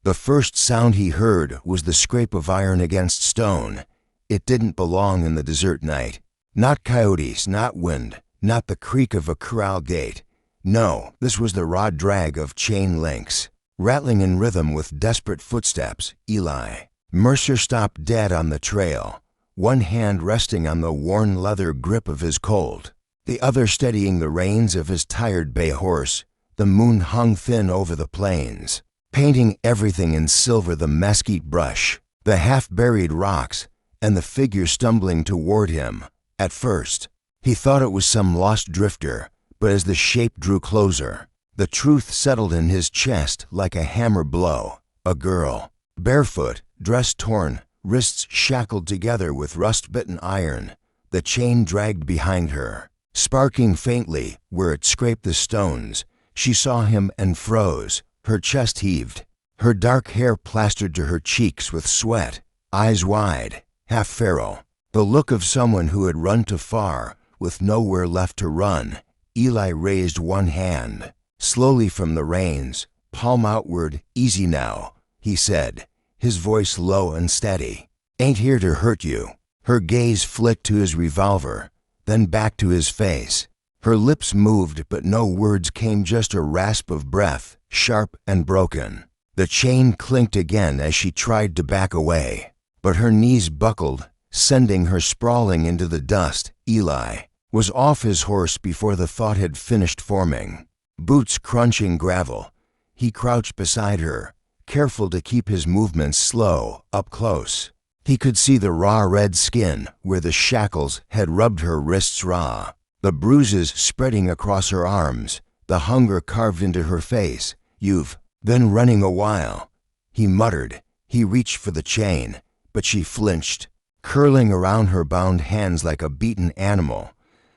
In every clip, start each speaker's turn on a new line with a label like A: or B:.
A: The first sound he heard was the scrape of iron against stone. It didn't belong in the desert night. Not coyotes, not wind, not the creak of a corral gate. No, this was the raw drag of chain links, rattling in rhythm with desperate footsteps. Eli. Mercer stopped dead on the trail, one hand resting on the worn leather grip of his Colt, the other steadying the reins of his tired bay horse. The moon hung thin over the plains, painting everything in silver: the mesquite brush, the half-buried rocks, and the figure stumbling toward him. At first, he thought it was some lost drifter, but as the shape drew closer, the truth settled in his chest like a hammer blow. A girl, barefoot, dress torn, wrists shackled together with rust-bitten iron, the chain dragged behind her, sparking faintly where it scraped the stones. She saw him and froze. Her chest heaved, her dark hair plastered to her cheeks with sweat, eyes wide, half feral, the look of someone who had run too far, with nowhere left to run. Eli raised one hand, slowly from the reins, palm outward. "Easy now," he said, his voice low and steady. "Ain't here to hurt you." Her gaze flicked to his revolver, then back to his face. Her lips moved, but no words came, just a rasp of breath, sharp and broken. The chain clinked again as she tried to back away, but her knees buckled, sending her sprawling into the dust. Eli was off his horse before the thought had finished forming. Boots crunching gravel, he crouched beside her, careful to keep his movements slow. Up close, he could see the raw red skin where the shackles had rubbed her wrists raw, the bruises spreading across her arms, the hunger carved into her face. "You've been running a while," he muttered. He reached for the chain, but she flinched, curling around her bound hands like a beaten animal.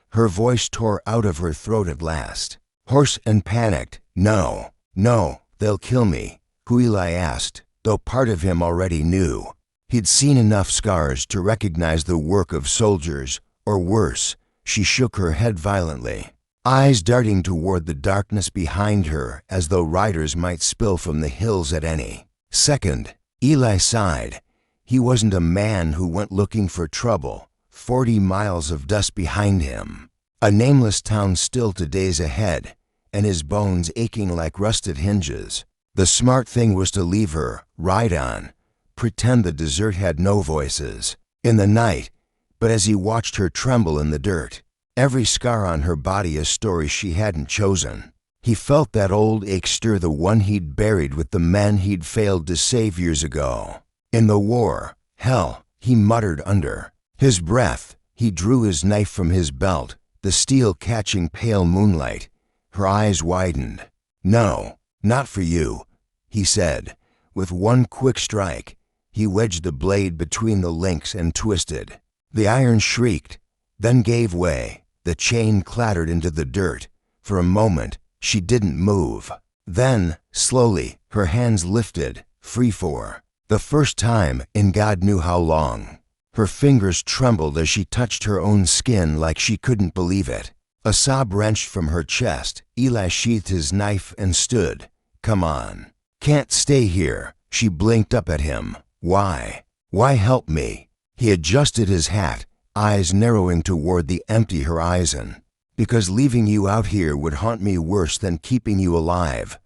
A: Her voice tore out of her throat at last, hoarse and panicked. "No, no, they'll kill me." Who? Eli asked, though part of him already knew. He'd seen enough scars to recognize the work of soldiers, or worse. She shook her head violently, eyes darting toward the darkness behind her as though riders might spill from the hills at any second. Eli sighed. He wasn't a man who went looking for trouble. 40 miles of dust behind him, a nameless town still to days ahead, and his bones aching like rusted hinges. The smart thing was to leave her, ride on, pretend the desert had no voices in the night. But as he watched her tremble in the dirt, every scar on her body a story she hadn't chosen, he felt that old ache stir, the one he'd buried with the men he'd failed to save years ago. In the war, hell, he muttered under his breath. He drew his knife from his belt, the steel catching pale moonlight. Her eyes widened. "No, not for you," he said. With one quick strike, he wedged the blade between the links and twisted. The iron shrieked, then gave way. The chain clattered into the dirt. For a moment, she didn't move. Then, slowly, her hands lifted, free for the first time in God knew how long. Her fingers trembled as she touched her own skin like she couldn't believe it. A sob wrenched from her chest. Eli sheathed his knife and stood. "Come on." "Can't stay here." She blinked up at him. "Why? Why help me?" He adjusted his hat, eyes narrowing toward the empty horizon. "Because leaving you out here would haunt me worse than keeping you alive."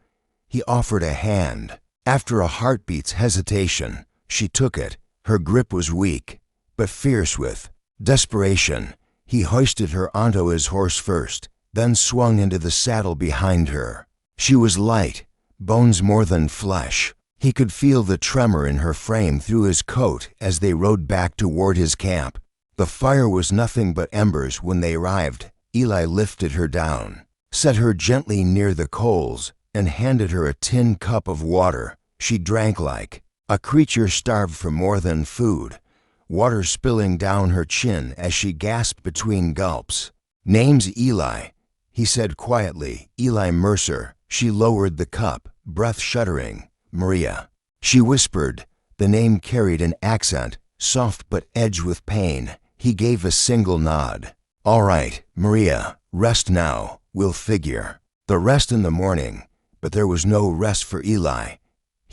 A: He offered a hand. After a heartbeat's hesitation, she took it. Her grip was weak, but fierce with desperation. He hoisted her onto his horse first, then swung into the saddle behind her. She was light, bones more than flesh. He could feel the tremor in her frame through his coat as they rode back toward his camp. The fire was nothing but embers when they arrived. Eli lifted her down, set her gently near the coals, and handed her a tin cup of water. She drank like a creature starved for more than food, water spilling down her chin as she gasped between gulps. "Name's Eli," he said quietly. "Eli Mercer." She lowered the cup, breath shuddering. "Maria," she whispered. The name carried an accent, soft but edged with pain. He gave a single nod. "All right, Maria, rest now. We'll figure the rest in the morning." But there was no rest for Eli.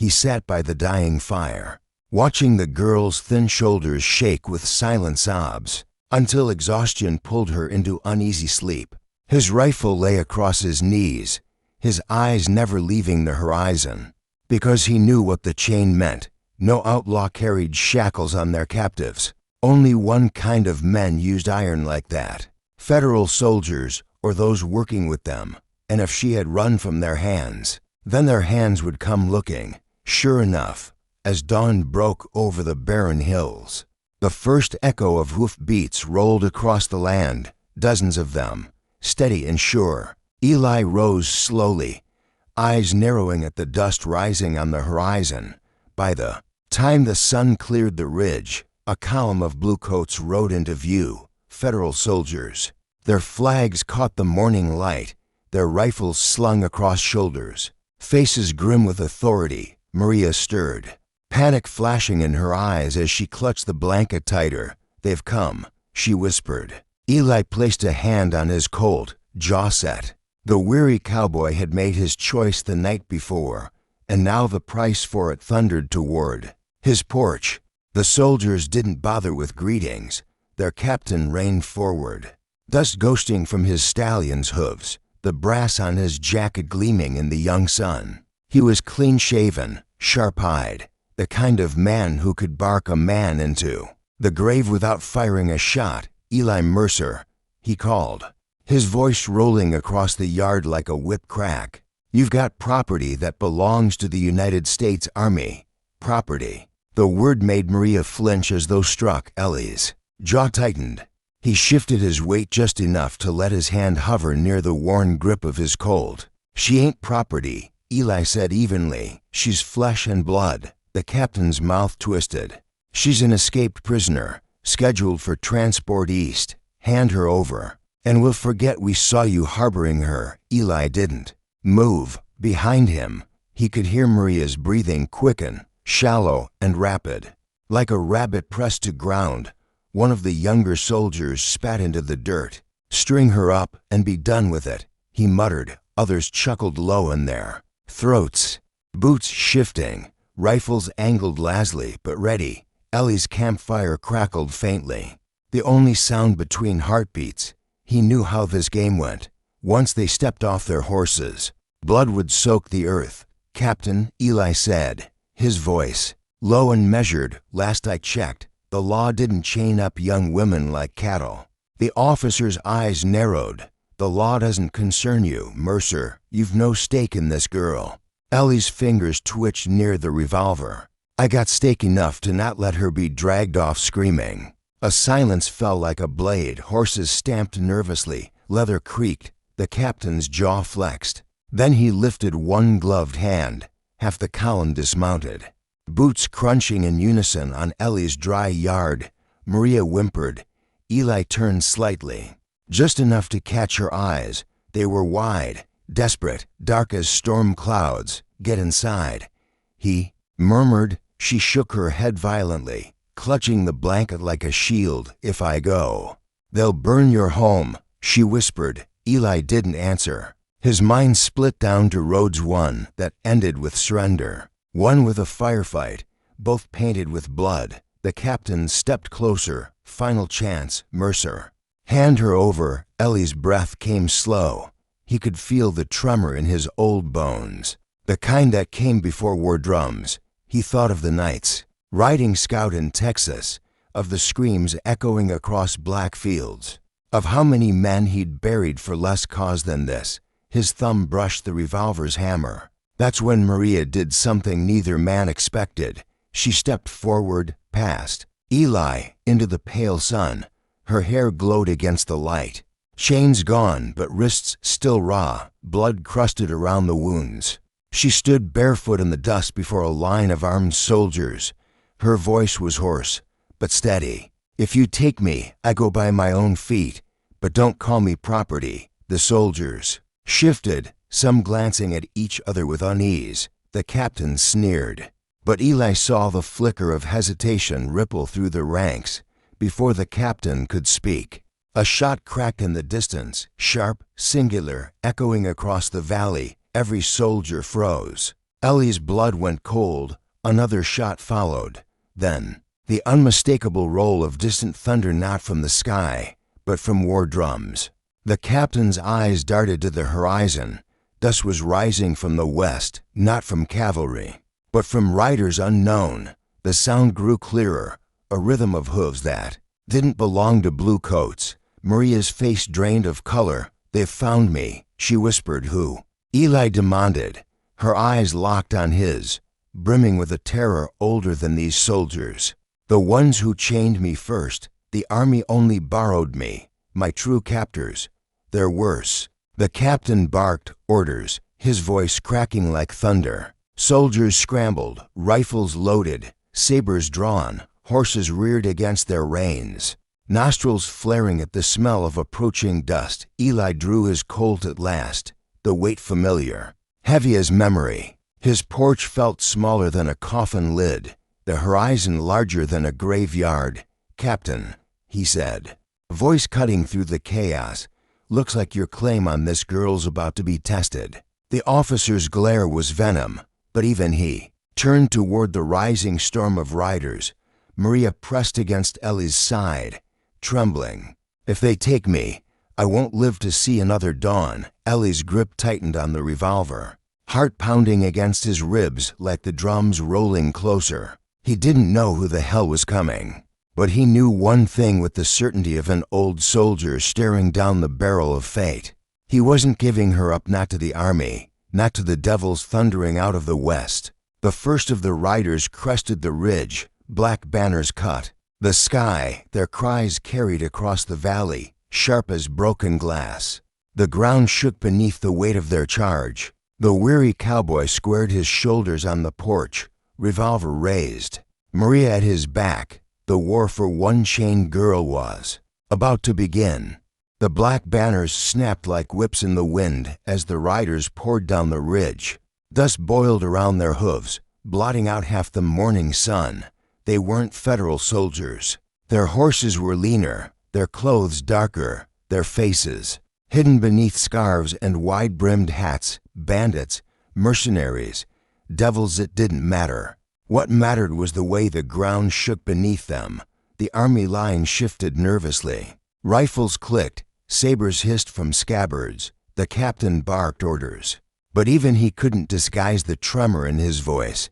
A: He sat by the dying fire, watching the girl's thin shoulders shake with silent sobs, until exhaustion pulled her into uneasy sleep. His rifle lay across his knees, his eyes never leaving the horizon, because he knew what the chain meant. No outlaw carried shackles on their captives. Only one kind of men used iron like that: Federal soldiers or those working with them. And if she had run from their hands, then their hands would come looking. Sure enough, as dawn broke over the barren hills, the first echo of hoofbeats rolled across the land, dozens of them, steady and sure. Eli rose slowly, eyes narrowing at the dust rising on the horizon. By the time the sun cleared the ridge, a column of bluecoats rode into view, Federal soldiers. Their flags caught the morning light, their rifles slung across shoulders. Faces grim with authority, Maria stirred, panic flashing in her eyes as she clutched the blanket tighter. "They've come," she whispered. Eli placed a hand on his Colt, jaw set. The weary cowboy had made his choice the night before, and now the price for it thundered toward his porch. The soldiers didn't bother with greetings. Their captain reined forward, dust ghosting from his stallion's hooves, the brass on his jacket gleaming in the young sun. He was clean-shaven, sharp-eyed, the kind of man who could bark a man into the grave without firing a shot. "Eli Mercer," he called, his voice rolling across the yard like a whip crack. "You've got property that belongs to the United States Army." Property. The word made Maria flinch as though struck. Ellie's jaw tightened. He shifted his weight just enough to let his hand hover near the worn grip of his Colt. "She ain't property," Eli said evenly. "She's flesh and blood." The captain's mouth twisted. "She's an escaped prisoner, scheduled for transport east. Hand her over, and we'll forget we saw you harboring her." Eli didn't move. Behind him, he could hear Maria's breathing quicken, shallow and rapid. Like a rabbit pressed to ground, one of the younger soldiers spat into the dirt. "String her up and be done with it," he muttered. Others chuckled low in their throats. Boots shifting, rifles angled lazily but ready. Ellie's campfire crackled faintly, the only sound between heartbeats. He knew how this game went. Once they stepped off their horses, blood would soak the earth. "Captain," Eli said, his voice low and measured. "Last I checked, the law didn't chain up young women like cattle." The officer's eyes narrowed. "The law doesn't concern you, Mercer. You've no stake in this girl." Ellie's fingers twitched near the revolver. "I got stake enough to not let her be dragged off screaming." A silence fell like a blade. Horses stamped nervously. Leather creaked. The captain's jaw flexed. Then he lifted one gloved hand. Half the column dismounted, boots crunching in unison on Ellie's dry yard. Maria whimpered. Eli turned slightly, just enough to catch her eyes. They were wide, desperate, dark as storm clouds. "Get inside," he murmured. She shook her head violently, clutching the blanket like a shield. "If I go, they'll burn your home," she whispered. Eli didn't answer. His mind split down to roads, one that ended with surrender, one with a firefight, both painted with blood. The captain stepped closer. "Final chance, Mercer. Hand her over." Ellie's breath came slow. He could feel the tremor in his old bones, the kind that came before war drums. He thought of the nights, riding scout in Texas, of the screams echoing across black fields, of how many men he'd buried for less cause than this. His thumb brushed the revolver's hammer. That's when Maria did something neither man expected. She stepped forward, past Eli, into the pale sun. Her hair glowed against the light. Chains gone, but wrists still raw, blood crusted around the wounds. She stood barefoot in the dust before a line of armed soldiers. Her voice was hoarse, but steady. "If you take me, I go by my own feet, but don't call me property." The soldiers shifted, some glancing at each other with unease. The captain sneered, but Eli saw the flicker of hesitation ripple through the ranks before the captain could speak. A shot cracked in the distance, sharp, singular, echoing across the valley. Every soldier froze. Ellie's blood went cold. Another shot followed. Then, the unmistakable roll of distant thunder, not from the sky, but from war drums. The captain's eyes darted to the horizon. Dust was rising from the west, not from cavalry, but from riders unknown. The sound grew clearer, a rhythm of hooves that didn't belong to blue coats. Maria's face drained of color. "They've found me," she whispered. "Who?" Eli demanded. Her eyes locked on his, brimming with a terror older than these soldiers. "The ones who chained me first. The army only borrowed me. My true captors. They're worse." The captain barked orders, his voice cracking like thunder. Soldiers scrambled, rifles loaded, sabers drawn, horses reared against their reins. Nostrils flaring at the smell of approaching dust, Eli drew his Colt at last, the weight familiar, heavy as memory. His porch felt smaller than a coffin lid, the horizon larger than a graveyard. "Captain," he said, voice cutting through the chaos, "looks like your claim on this girl's about to be tested." The officer's glare was venom, but even he turned toward the rising storm of riders. Maria pressed against Ellie's side, trembling. "If they take me, I won't live to see another dawn." Ellie's grip tightened on the revolver, heart pounding against his ribs like the drums rolling closer. He didn't know who the hell was coming, but he knew one thing with the certainty of an old soldier staring down the barrel of fate. He wasn't giving her up, not to the army, not to the devils thundering out of the west. The first of the riders crested the ridge, black banners cut the sky, their cries carried across the valley, sharp as broken glass. The ground shook beneath the weight of their charge. The weary cowboy squared his shoulders on the porch, revolver raised. Maria at his back. The war for one chained girl was about to begin. The black banners snapped like whips in the wind as the riders poured down the ridge. Dust boiled around their hooves, blotting out half the morning sun. They weren't federal soldiers. Their horses were leaner, their clothes darker, their faces hidden beneath scarves and wide-brimmed hats. Bandits, mercenaries, devils. It didn't matter. What mattered was the way the ground shook beneath them. The army line shifted nervously. Rifles clicked, sabers hissed from scabbards. The captain barked orders. But even he couldn't disguise the tremor in his voice.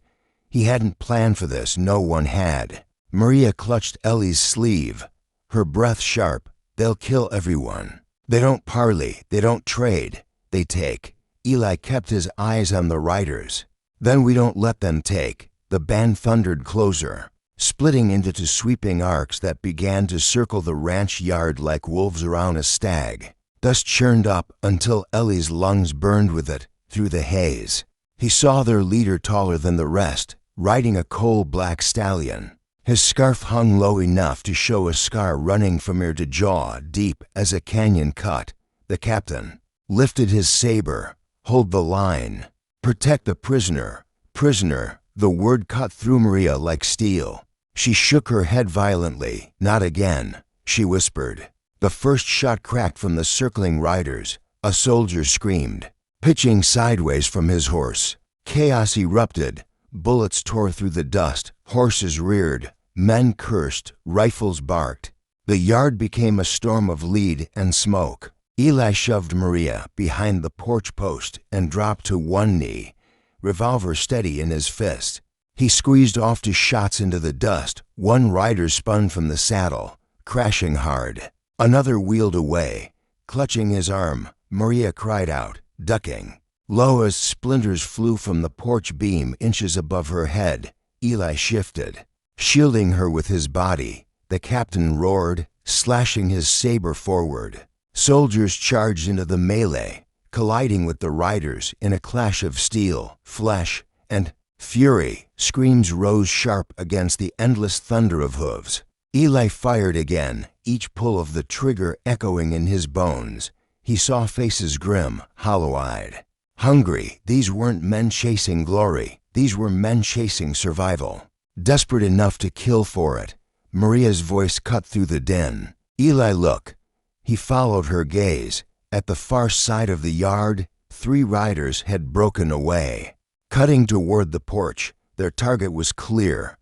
A: He hadn't planned for this, no one had. Maria clutched Ellie's sleeve, her breath sharp. "They'll kill everyone. They don't parley, they don't trade, they take." Eli kept his eyes on the riders. "Then we don't let them take." The band thundered closer, splitting into two sweeping arcs that began to circle the ranch yard like wolves around a stag. Dust churned up until Ellie's lungs burned with it through the haze. He saw their leader, taller than the rest, riding a coal-black stallion. His scarf hung low enough to show a scar running from ear to jaw, deep as a canyon cut. The captain lifted his saber. "Hold the line. Protect the prisoner. Prisoner." The word cut through Maria like steel. She shook her head violently. "Not again," she whispered. The first shot cracked from the circling riders. A soldier screamed, pitching sideways from his horse. Chaos erupted. Bullets tore through the dust. Horses reared. Men cursed. Rifles barked. The yard became a storm of lead and smoke. Eli shoved Maria behind the porch post and dropped to one knee, revolver steady in his fist. He squeezed off 2 shots into the dust. One rider spun from the saddle, crashing hard. Another wheeled away, clutching his arm. Maria cried out, ducking. Low as splinters flew from the porch beam inches above her head. Eli shifted, shielding her with his body. The captain roared, slashing his saber forward. Soldiers charged into the melee, colliding with the riders in a clash of steel, flesh, and fury. Screams rose sharp against the endless thunder of hooves. Eli fired again, each pull of the trigger echoing in his bones. He saw faces grim, hollow-eyed, hungry. These weren't men chasing glory. These were men chasing survival, desperate enough to kill for it. Maria's voice cut through the din. "Eli, look." He followed her gaze. At the far side of the yard, 3 riders had broken away. Cutting toward the porch, their target was clear.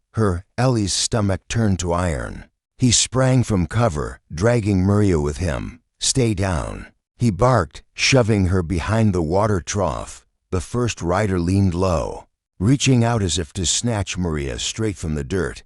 A: Ellie's stomach turned to iron. He sprang from cover, dragging Maria with him. "Stay down," he barked, shoving her behind the water trough. The first rider leaned low, reaching out as if to snatch Maria straight from the dirt.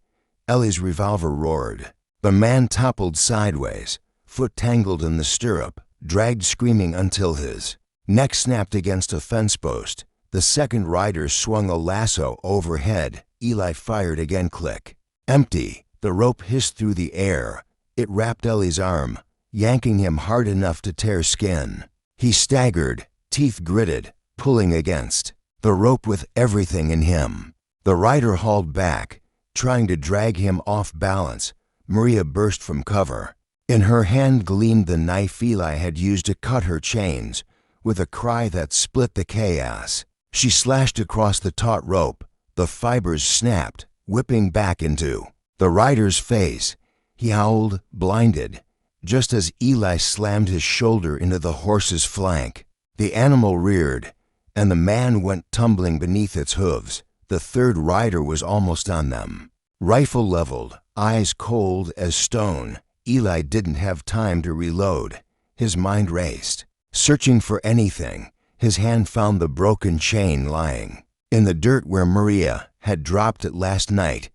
A: Ellie's revolver roared. The man toppled sideways, foot tangled in the stirrup, dragged screaming until his neck snapped against a fence post. The second rider swung a lasso overhead. Eli fired again. Click. Empty. The rope hissed through the air. It wrapped Ellie's arm, yanking him hard enough to tear skin. He staggered, teeth gritted, pulling against the rope with everything in him. The rider hauled back, trying to drag him off balance. Maria burst from cover. In her hand gleamed the knife Eli had used to cut her chains. With a cry that split the chaos, she slashed across the taut rope. The fibers snapped, whipping back into the rider's face. He howled, blinded, just as Eli slammed his shoulder into the horse's flank. The animal reared, and the man went tumbling beneath its hooves. The third rider was almost on them. Rifle leveled, eyes cold as stone. Eli didn't have time to reload. His mind raced, searching for anything. His hand found the broken chain lying in the dirt where Maria had dropped it last night.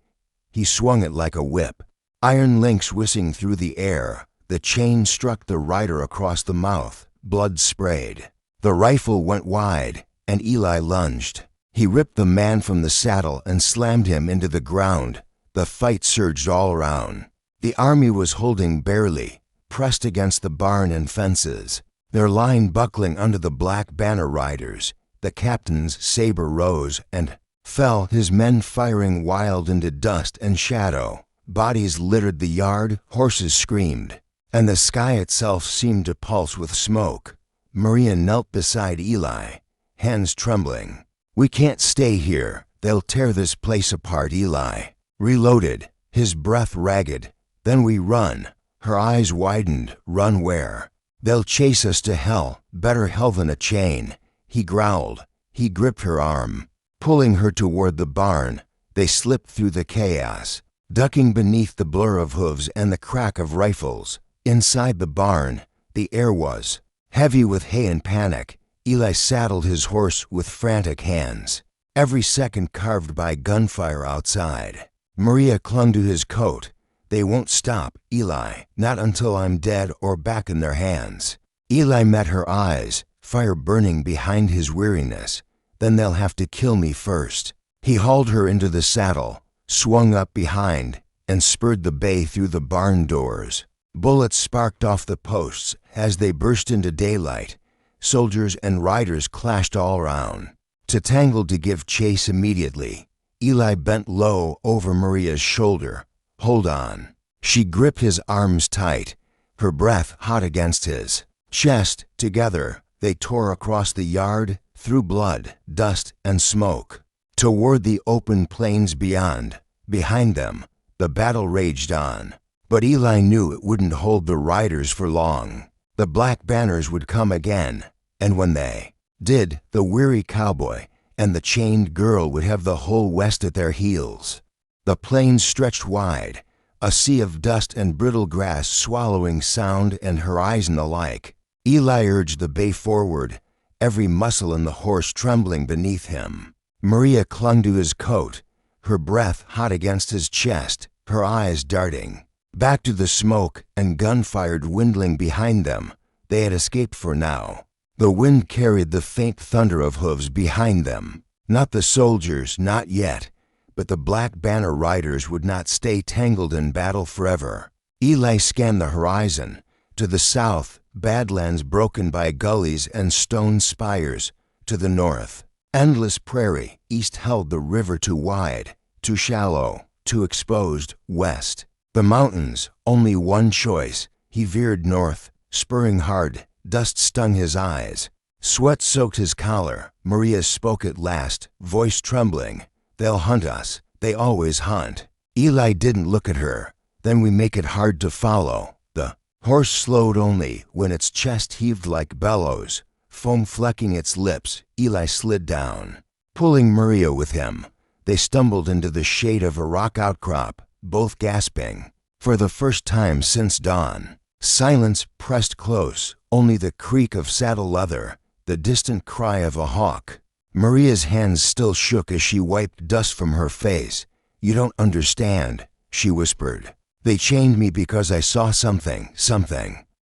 A: He swung it like a whip, iron links whizzing through the air. The chain struck the rider across the mouth. Blood sprayed. The rifle went wide, and Eli lunged. He ripped the man from the saddle and slammed him into the ground. The fight surged all around. The army was holding barely, pressed against the barn and fences, their line buckling under the black banner riders. The captain's saber rose and fell, his men firing wild into dust and shadow. Bodies littered the yard, horses screamed, and the sky itself seemed to pulse with smoke. Maria knelt beside Eli, hands trembling. "We can't stay here. They'll tear this place apart." Eli reloaded, his breath ragged. "Then we run." Her eyes widened. "Run where?" "They'll chase us to hell. Better hell than a chain." He growled. He gripped her arm, pulling her toward the barn. They slipped through the chaos, ducking beneath the blur of hooves and the crack of rifles. Inside the barn, the air was heavy with hay and panic. Eli saddled his horse with frantic hands, every second carved by gunfire outside. Maria clung to his coat. "They won't stop, Eli, not until I'm dead or back in their hands." Eli met her eyes, fire burning behind his weariness. "Then they'll have to kill me first." He hauled her into the saddle, swung up behind, and spurred the bay through the barn doors. Bullets sparked off the posts as they burst into daylight. Soldiers and riders clashed all around. To tangle to give chase immediately. Eli bent low over Maria's shoulder. "Hold on." She gripped his arms tight, her breath hot against his chest. Together, they tore across the yard, through blood, dust, and smoke, toward the open plains beyond. Behind them, the battle raged on. But Eli knew it wouldn't hold the riders for long. The black banners would come again, and when they did, the weary cowboy and the chained girl would have the whole West at their heels. The plains stretched wide, a sea of dust and brittle grass swallowing sound and horizon alike. Eli urged the bay forward, every muscle in the horse trembling beneath him. Maria clung to his coat, her breath hot against his chest, her eyes darting back to the smoke and gunfire dwindling behind them. They had escaped for now. The wind carried the faint thunder of hooves behind them. Not the soldiers, not yet, but the black banner riders would not stay tangled in battle forever. Eli scanned the horizon. To the south, badlands broken by gullies and stone spires. To the north, endless prairie. East held the river too wide, too shallow, too exposed. West, the mountains, only one choice. He veered north, spurring hard. Dust stung his eyes. Sweat soaked his collar. Maria spoke at last, voice trembling. "They'll hunt us. They always hunt." Eli didn't look at her. "Then we make it hard to follow." The horse slowed only when its chest heaved like bellows, foam flecking its lips. Eli slid down, pulling Maria with him. They stumbled into the shade of a rock outcrop, both gasping. For the first time since dawn, silence pressed close, only the creak of saddle leather, the distant cry of a hawk. Maria's hands still shook as she wiped dust from her face. "You don't understand," she whispered. "They chained me because I saw something.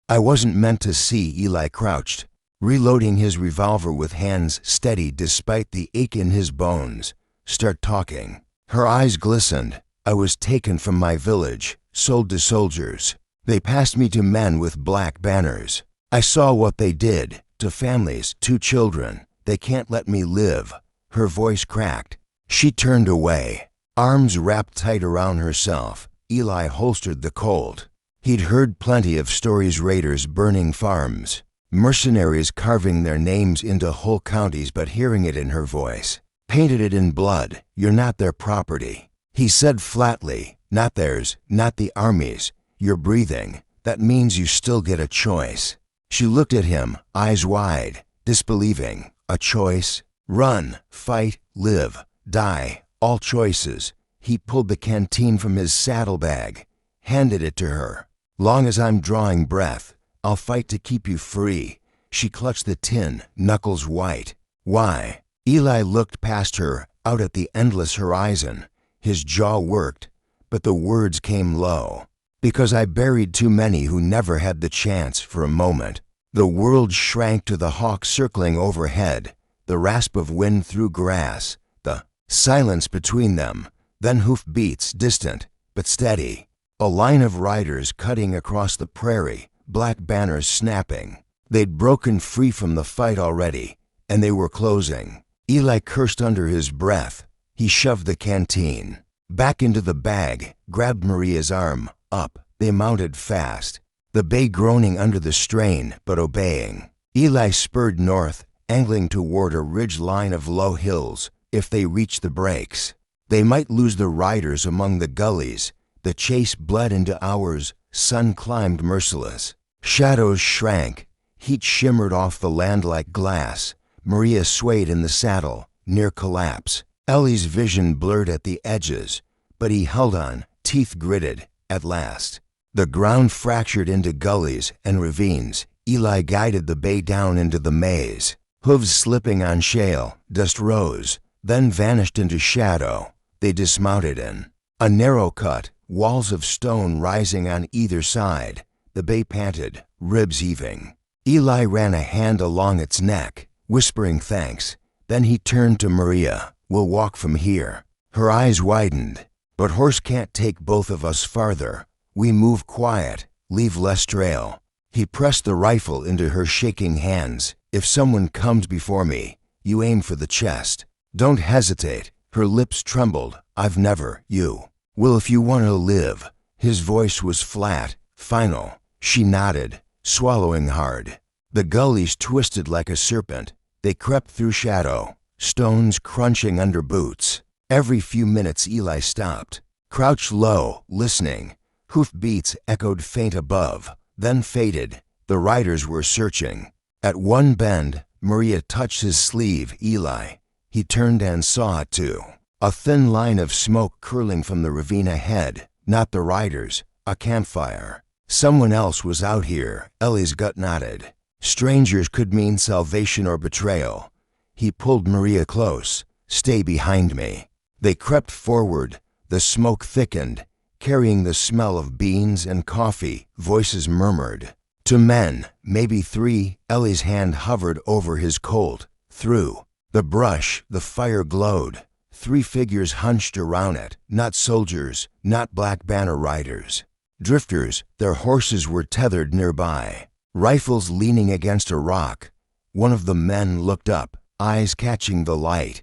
A: I wasn't meant to see." Eli crouched, reloading his revolver with hands steady despite the ache in his bones. "Start talking." Her eyes glistened. "I was taken from my village, sold to soldiers. They passed me to men with black banners. I saw what they did, to families, 2 children. They can't let me live." Her voice cracked. She turned away, arms wrapped tight around herself. Eli holstered the Colt. He'd heard plenty of stories: raiders burning farms, mercenaries carving their names into whole counties, but hearing it in her voice painted it in blood. "You're not their property," he said flatly. "Not theirs, not the Armies. You're breathing. That means you still get a choice." She looked at him, eyes wide, disbelieving. "A choice? Run, fight, live, die, all choices." He pulled the canteen from his saddlebag, handed it to her. "Long as I'm drawing breath, I'll fight to keep you free." She clutched the tin, knuckles white. "Why?" Eli looked past her, out at the endless horizon. His jaw worked, but the words came low. "Because I buried too many who never had the chance." For a moment, the world shrank to the hawk circling overhead, the rasp of wind through grass, the silence between them, then hoofbeats, distant but steady. A line of riders cutting across the prairie, black banners snapping. They'd broken free from the fight already, and they were closing. Eli cursed under his breath. He shoved the canteen back into the bag, grabbed Maria's arm. Up. They mounted fast, the bay groaning under the strain, but obeying. Eli spurred north, angling toward a ridge line of low hills. If they reached the breaks, they might lose the riders among the gullies. The chase bled into hours. Sun climbed merciless. Shadows shrank. Heat shimmered off the land like glass. Maria swayed in the saddle, near collapse. Ellie's vision blurred at the edges, but he held on, teeth gritted. At last, the ground fractured into gullies and ravines. Eli guided the bay down into the maze. Hooves slipping on shale, dust rose, then vanished into shadow. They dismounted in a narrow cut, walls of stone rising on either side. The bay panted, ribs heaving. Eli ran a hand along its neck, whispering thanks. Then he turned to Maria. "We'll walk from here." Her eyes widened. "But horse can't take both of us farther. We move quiet, leave less trail." He pressed the rifle into her shaking hands. "If someone comes before me, you aim for the chest. Don't hesitate." Her lips trembled. "I've never, you will if you want to live." His voice was flat, final. She nodded, swallowing hard. The gullies twisted like a serpent. They crept through shadow, stones crunching under boots. Every few minutes Eli stopped, crouched low, listening. Hoofbeats echoed faint above, then faded. The riders were searching. At one bend, Maria touched his sleeve. "Eli." He turned and saw it too. A thin line of smoke curling from the ravine ahead. Not the riders, a campfire. Someone else was out here. Ellie's gut nodded. Strangers could mean salvation or betrayal. He pulled Maria close. "Stay behind me." They crept forward. The smoke thickened, carrying the smell of beans and coffee. Voices murmured. "To men, maybe 3. Ellie's hand hovered over his Colt. Through the brush, the fire glowed. 3 figures hunched around it. Not soldiers, not black banner riders. Drifters. Their horses were tethered nearby, rifles leaning against a rock. One of the men looked up, eyes catching the light.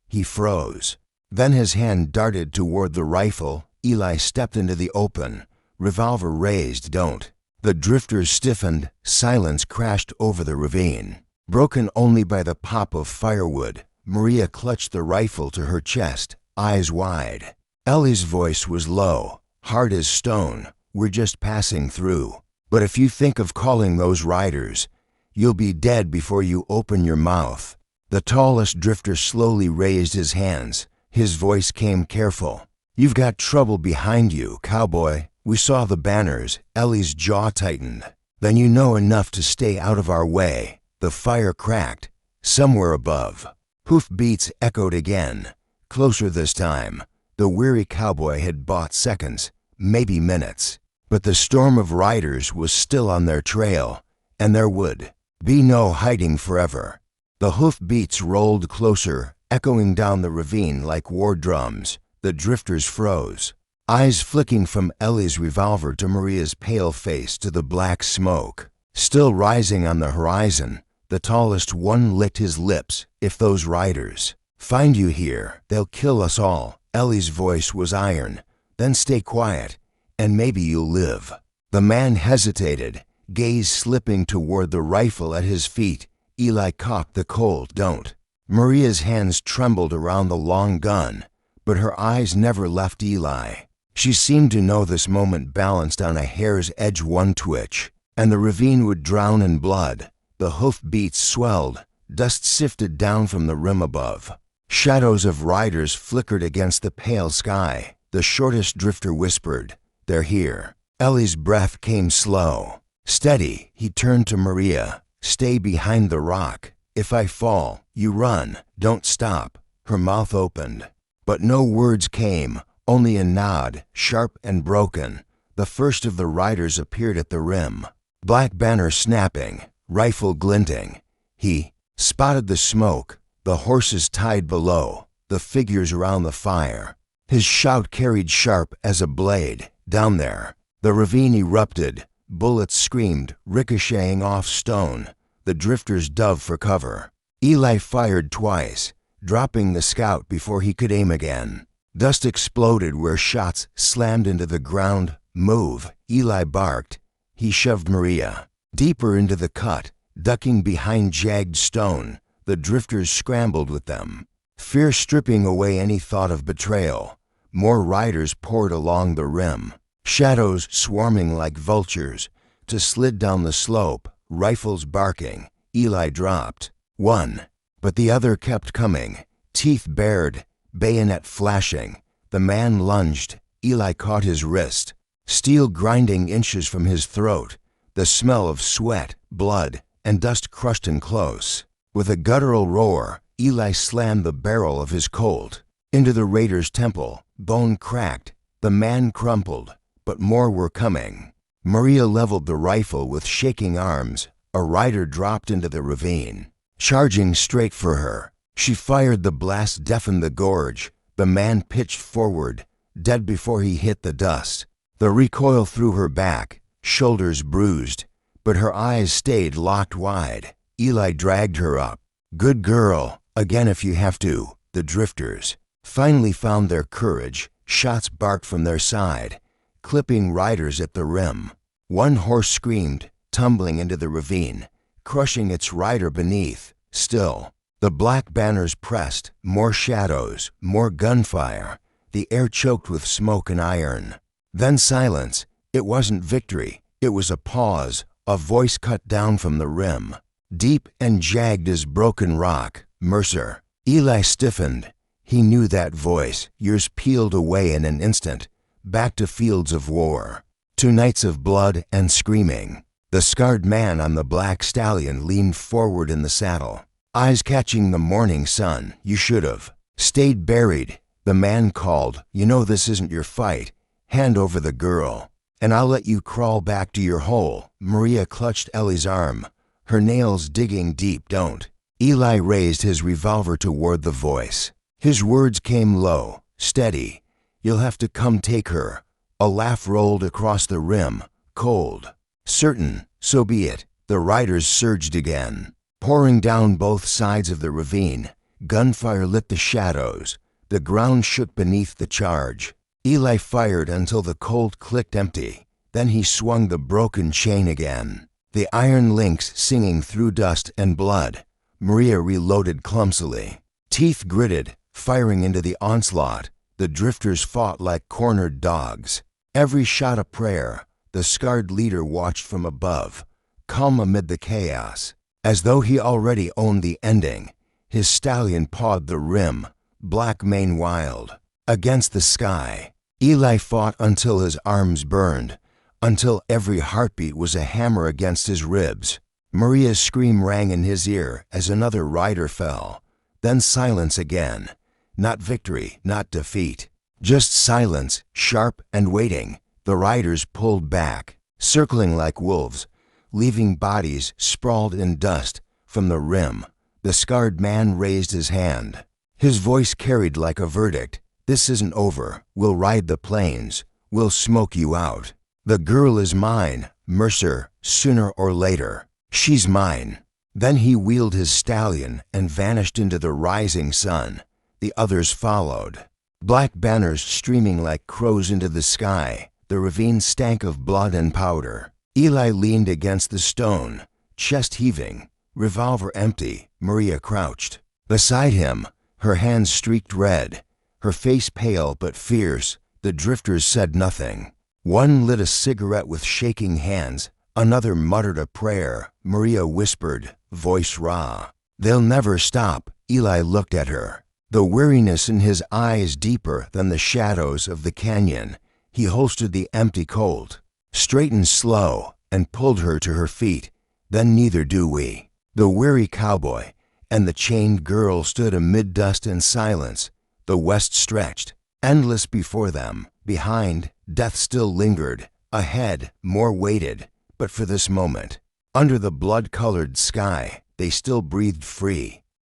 A: He froze. Then his hand darted toward the rifle. Eli stepped into the open, revolver raised. "Don't." The drifters stiffened. Silence crashed over the ravine, broken only by the pop of firewood. Maria clutched the rifle to her chest, eyes wide. Ellie's voice was low, hard as stone. "We're just passing through. But if you think of calling those riders, you'll be dead before you open your mouth." The tallest drifter slowly raised his hands. His voice came careful. "You've got trouble behind you, Cowboy. We saw the banners." Ellie's jaw tightened. "Then you know enough to stay out of our way." The fire cracked. Somewhere above, hoofbeats echoed again, closer this time. The weary cowboy had bought seconds, maybe minutes. But the storm of riders was still on their trail, and there would be no hiding forever. The hoofbeats rolled closer, echoing down the ravine like war drums. The drifters froze, eyes flicking from Ellie's revolver to Maria's pale face to the black smoke. Still rising on the horizon, the tallest one licked his lips. "If those riders find you here, they'll kill us all." Ellie's voice was iron. "Then stay quiet, and maybe you'll live." The man hesitated, gaze slipping toward the rifle at his feet. Eli cocked the Colt. "Don't." Maria's hands trembled around the long gun, but her eyes never left Eli. She seemed to know this moment balanced on a hair's edge. One twitch, and the ravine would drown in blood. The hoofbeats swelled, dust sifted down from the rim above. Shadows of riders flickered against the pale sky. The shortest drifter whispered, "They're here." Ellie's breath came slow. "Steady." He turned to Maria. "Stay behind the rock. If I fall, you run. Don't stop." Her mouth opened, but no words came, only a nod, sharp and broken. The first of the riders appeared at the rim, black banner snapping, rifle glinting. He spotted the smoke, the horses tied below, the figures around the fire. His shout carried sharp as a blade. Down there, the ravine erupted. Bullets screamed, ricocheting off stone. The drifters dove for cover. Eli fired twice, dropping the scout before he could aim again. Dust exploded where shots slammed into the ground. "Move," Eli barked. He shoved Maria deeper into the cut, ducking behind jagged stone. The drifters scrambled with them, fear stripping away any thought of betrayal. More riders poured along the rim, shadows swarming like vultures, to slid down the slope, rifles barking. Eli dropped one, but the other kept coming, teeth bared, bayonet flashing. The man lunged. Eli caught his wrist, steel grinding inches from his throat. The smell of sweat, blood, and dust crushed him close. With a guttural roar, Eli slammed the barrel of his Colt into the raider's temple. Bone cracked. The man crumpled, but more were coming. Maria leveled the rifle with shaking arms. A rider dropped into the ravine, charging straight for her. She fired. The blast deafened the gorge. The man pitched forward, dead before he hit the dust. The recoil threw her back, shoulders bruised, but her eyes stayed locked wide. Eli dragged her up. "Good girl, again if you have to." The drifters finally found their courage. Shots barked from their side, clipping riders at the rim. One horse screamed, tumbling into the ravine, crushing its rider beneath. Still, the black banners pressed. More shadows, more gunfire. The air choked with smoke and iron. Then silence. It wasn't victory. It was a pause. A voice cut down from the rim, deep and jagged as broken rock. "Mercer." Eli stiffened. He knew that voice. Years peeled away in an instant, back to fields of war, to nights of blood and screaming. The scarred man on the black stallion leaned forward in the saddle, eyes catching the morning sun. "You should've stayed buried." The man called, "You know this isn't your fight. Hand over the girl, and I'll let you crawl back to your hole." Maria clutched Ellie's arm, her nails digging deep. "Don't." Eli raised his revolver toward the voice. His words came low, steady. "You'll have to come take her." A laugh rolled across the rim, cold. "Certain, so be it." The riders surged again, pouring down both sides of the ravine. Gunfire lit the shadows. The ground shook beneath the charge. Eli fired until the Colt clicked empty. Then he swung the broken chain again, the iron links singing through dust and blood. Maria reloaded clumsily, teeth gritted, firing into the onslaught. The drifters fought like cornered dogs, every shot a prayer. The scarred leader watched from above, calm amid the chaos, as though he already owned the ending. His stallion pawed the rim, black mane wild. Against the sky, Eli fought until his arms burned, until every heartbeat was a hammer against his ribs. Maria's scream rang in his ear as another rider fell. Then silence again. Not victory, not defeat. Just silence, sharp and waiting. The riders pulled back, circling like wolves, leaving bodies sprawled in dust from the rim. The scarred man raised his hand. His voice carried like a verdict. This isn't over. We'll ride the plains. We'll smoke you out. The girl is mine, Mercer, sooner or later. She's mine. Then he wheeled his stallion and vanished into the rising sun. The others followed. Black banners streaming like crows into the sky. The ravine stank of blood and powder. Eli leaned against the stone, chest heaving, revolver empty. Maria crouched. Beside him, her hands streaked red, her face pale but fierce. The drifters said nothing. One lit a cigarette with shaking hands. Another muttered a prayer. Maria whispered, voice raw, "They'll never stop." Eli looked at her, the weariness in his eyes deeper than the shadows of the canyon. He holstered the empty Colt, straightened slow, and pulled her to her feet. Then neither do we. The weary cowboy and the chained girl stood amid dust and silence. The west stretched, endless before them. Behind, death still lingered. Ahead, more waited. But for this moment, under the blood-colored sky, they still breathed free.